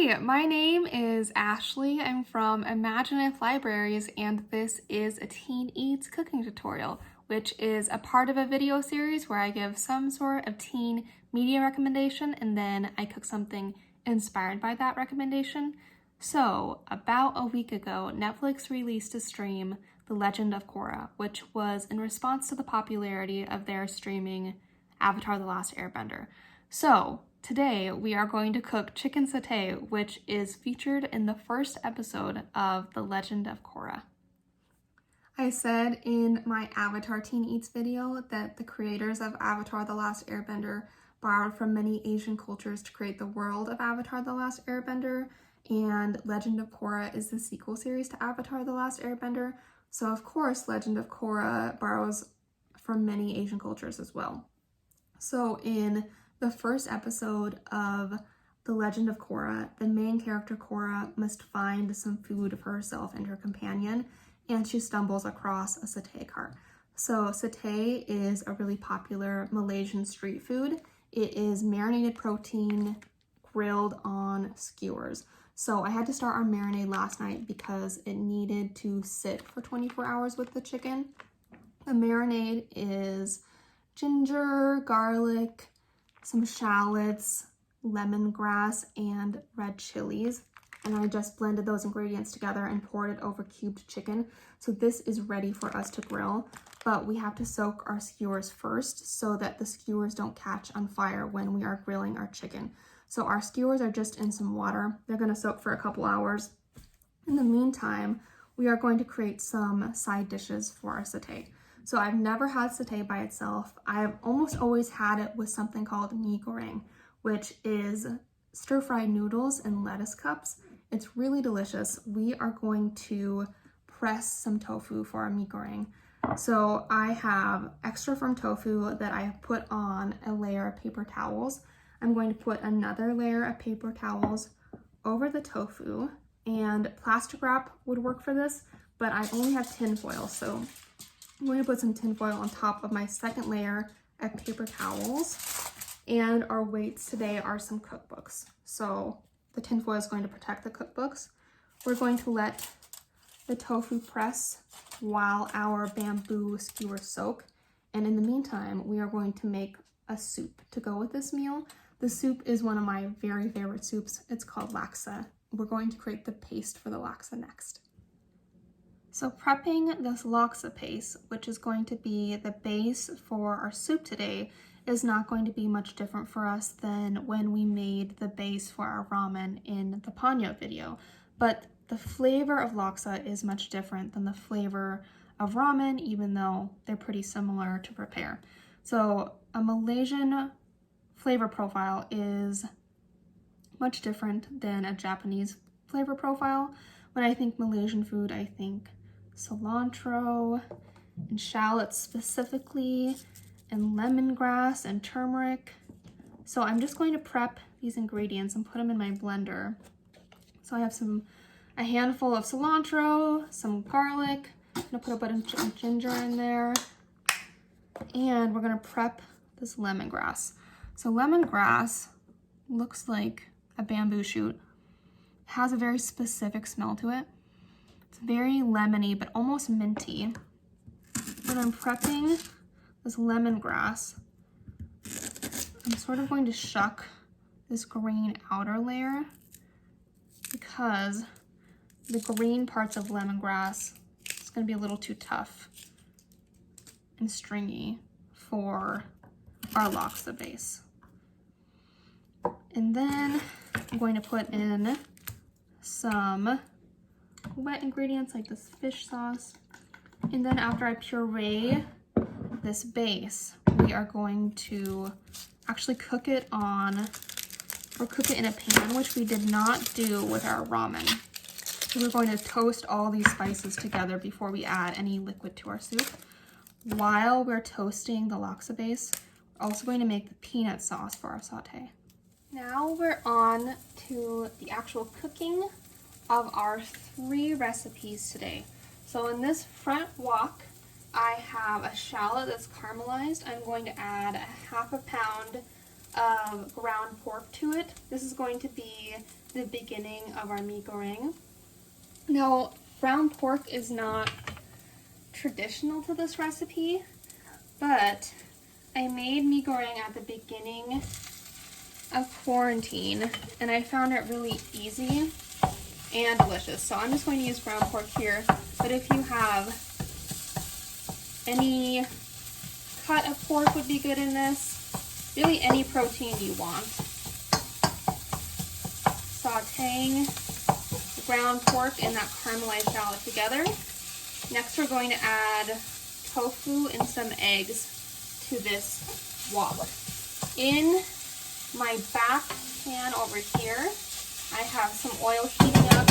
Hi, my name is Ashley. I'm from Imaginative Libraries, and this is a Teen Eats cooking tutorial, which is a part of a video series where I give some sort of teen media recommendation and then I cook something inspired by that recommendation. So, about a week ago, Netflix released a stream, The Legend of Korra, which was in response to the popularity of their streaming Avatar: The Last Airbender. So, today we are going to cook chicken satay, which is featured in the first episode of The Legend of Korra. I said in my Avatar Teen Eats video that the creators of Avatar: The Last Airbender borrowed from many Asian cultures to create the world of Avatar: The Last Airbender, and Legend of Korra is the sequel series to Avatar: The Last Airbender. So of course, Legend of Korra borrows from many Asian cultures as well. So in the first episode of The Legend of Korra, the main character Korra must find some food for herself and her companion, and she stumbles across a satay cart. So satay is a really popular Malaysian street food. It is marinated protein grilled on skewers. So I had to start our marinade last night because it needed to sit for 24 hours with the chicken. The marinade is ginger, garlic, some shallots, lemongrass, and red chilies. And I just blended those ingredients together and poured it over cubed chicken. So this is ready for us to grill, but we have to soak our skewers first so that the skewers don't catch on fire when we are grilling our chicken. So our skewers are just in some water. They're gonna soak for a couple hours. In the meantime, we are going to create some side dishes for our satay. So I've never had satay by itself. I've almost always had it with something called Mee Goreng, which is stir-fried noodles in lettuce cups. It's really delicious. We are going to press some tofu for our Mee Goreng. So I have extra firm tofu that I have put on a layer of paper towels. I'm going to put another layer of paper towels over the tofu, and plastic wrap would work for this, but I only have tin foil, so I'm going to put some tin foil on top of my second layer of paper towels. And our weights today are some cookbooks. So the tin foil is going to protect the cookbooks. We're going to let the tofu press while our bamboo skewers soak. And in the meantime, we are going to make a soup to go with this meal. The soup is one of my very favorite soups. It's called Laksa. We're going to create the paste for the Laksa next. So prepping this Laksa paste, which is going to be the base for our soup today, is not going to be much different for us than when we made the base for our ramen in the Panyo video. But the flavor of Laksa is much different than the flavor of ramen, even though they're pretty similar to prepare. So a Malaysian flavor profile is much different than a Japanese flavor profile. When I think Malaysian food, I think cilantro and shallots specifically, and lemongrass and turmeric. So I'm just going to prep these ingredients and put them in my blender. So I have a handful of cilantro, some garlic. I'm gonna put a bunch of ginger in there, and we're gonna prep this lemongrass. So lemongrass looks like a bamboo shoot. It has a very specific smell to it. It's very lemony, but almost minty. When I'm prepping this lemongrass, I'm sort of going to shuck this green outer layer because the green parts of lemongrass is going to be a little too tough and stringy for our laksa base. And then I'm going to put in some wet ingredients like this fish sauce. And then after I puree this base, we are going to actually cook it in a pan, which we did not do with our ramen. So we're going to toast all these spices together before we add any liquid to our soup. While we're toasting the laksa base, we're also going to make the peanut sauce for our satay. Now we're on to the actual cooking of our 3 recipes today. So in this front wok, I have a shallot that's caramelized. I'm going to add a 1/2 pound of ground pork to it. This is going to be the beginning of our mee goreng. Now, ground pork is not traditional to this recipe, but I made mee goreng at the beginning of quarantine, and I found it really easy and delicious. So I'm just going to use ground pork here, but if you have any cut of pork would be good in this. Really any protein you want. Sauteing the ground pork and that caramelized shallot together. Next we're going to add tofu and some eggs to this wok. In my back pan over here, I have some oil heating up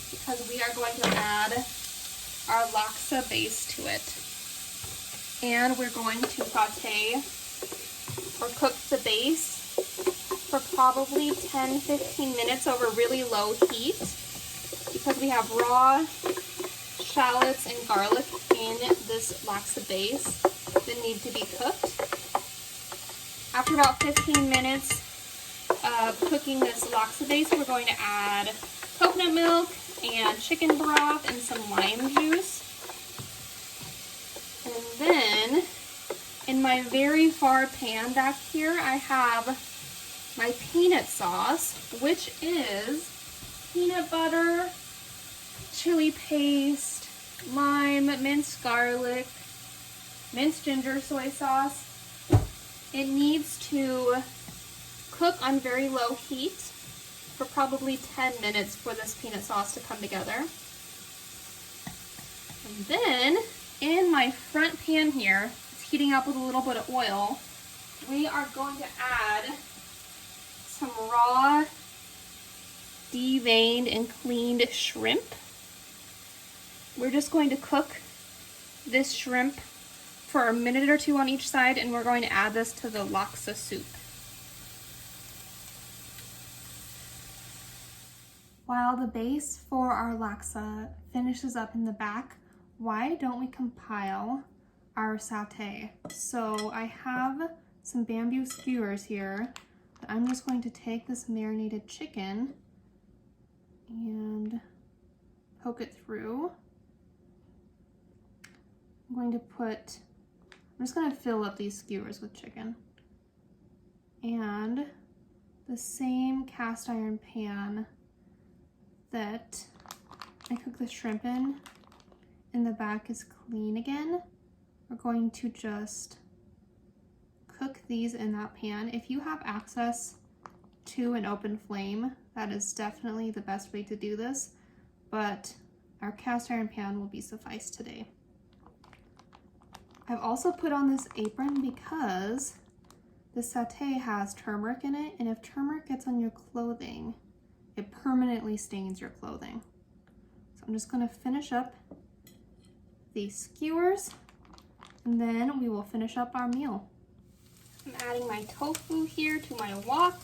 because we are going to add our laksa base to it. And we're going to saute or cook the base for probably 10-15 minutes over really low heat because we have raw shallots and garlic in this laksa base that need to be cooked. After about 15 minutes of cooking this laksa base, we're going to add coconut milk and chicken broth and some lime juice. And then in my very far pan back here, I have my peanut sauce, which is peanut butter, chili paste, lime, minced garlic, minced ginger, soy sauce. It needs to cook on very low heat for probably 10 minutes for this peanut sauce to come together. And then in my front pan here, it's heating up with a little bit of oil, we are going to add some raw, deveined and cleaned shrimp. We're just going to cook this shrimp for a minute or two on each side, and we're going to add this to the laksa soup. While the base for our laksa finishes up in the back, why don't we compile our satay? So I have some bamboo skewers here. I'm just going to take this marinated chicken and poke it through. I'm just going to fill up these skewers with chicken. And the same cast iron pan that I cook the shrimp in the back is clean again. We're going to just cook these in that pan. If you have access to an open flame, that is definitely the best way to do this, but our cast iron pan will be suffice today. I've also put on this apron because the satay has turmeric in it, and if turmeric gets on your clothing, it permanently stains your clothing. So I'm just going to finish up these skewers, and then we will finish up our meal. I'm adding my tofu here to my wok.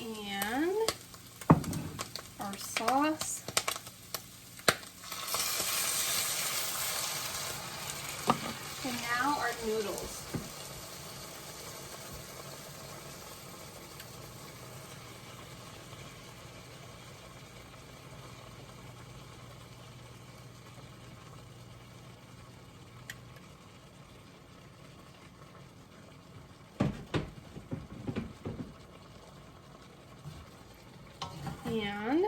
And our sauce. And now our noodles. And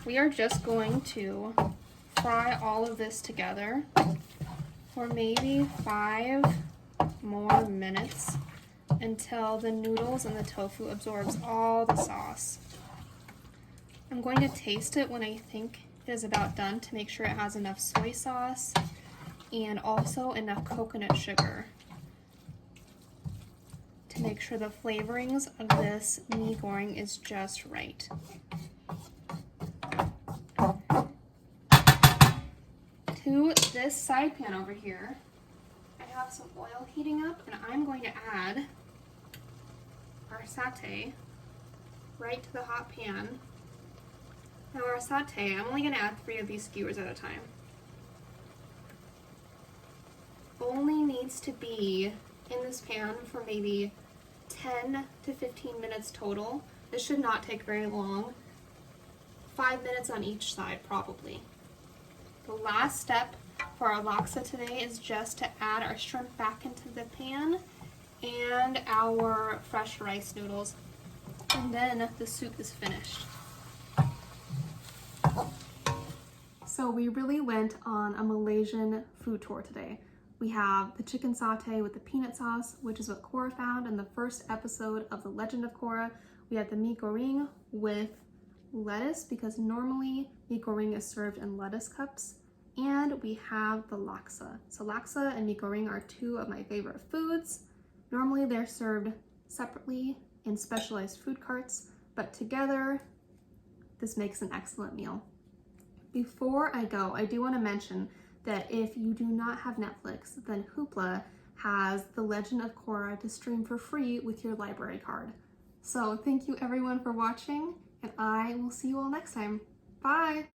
we are just going to fry all of this together for maybe 5 more minutes until the noodles and the tofu absorbs all the sauce. I'm going to taste it when I think it is about done to make sure it has enough soy sauce and also enough coconut sugar to make sure the flavorings of this mee goreng is just right. To this side pan over here, I have some oil heating up, and I'm going to add our satay right to the hot pan. Now our satay, I'm only going to add 3 of these skewers at a time. only needs to be in this pan for maybe 10 to 15 minutes total. This should not take very long. 5 minutes on each side, probably. The last step for our laksa today is just to add our shrimp back into the pan and our fresh rice noodles. And then the soup is finished. So we really went on a Malaysian food tour today. We have the chicken satay with the peanut sauce, which is what Korra found in the first episode of the Legend of Korra. We had the Mee Goreng with lettuce, because normally Mee Goreng is served in lettuce cups. And we have the laksa. So laksa and Mee Goreng are two of my favorite foods. Normally they're served separately in specialized food carts, but together this makes an excellent meal. Before I go, I do want to mention that if you do not have Netflix, then Hoopla has The Legend of Korra to stream for free with your library card. So thank you everyone for watching, and I will see you all next time. Bye!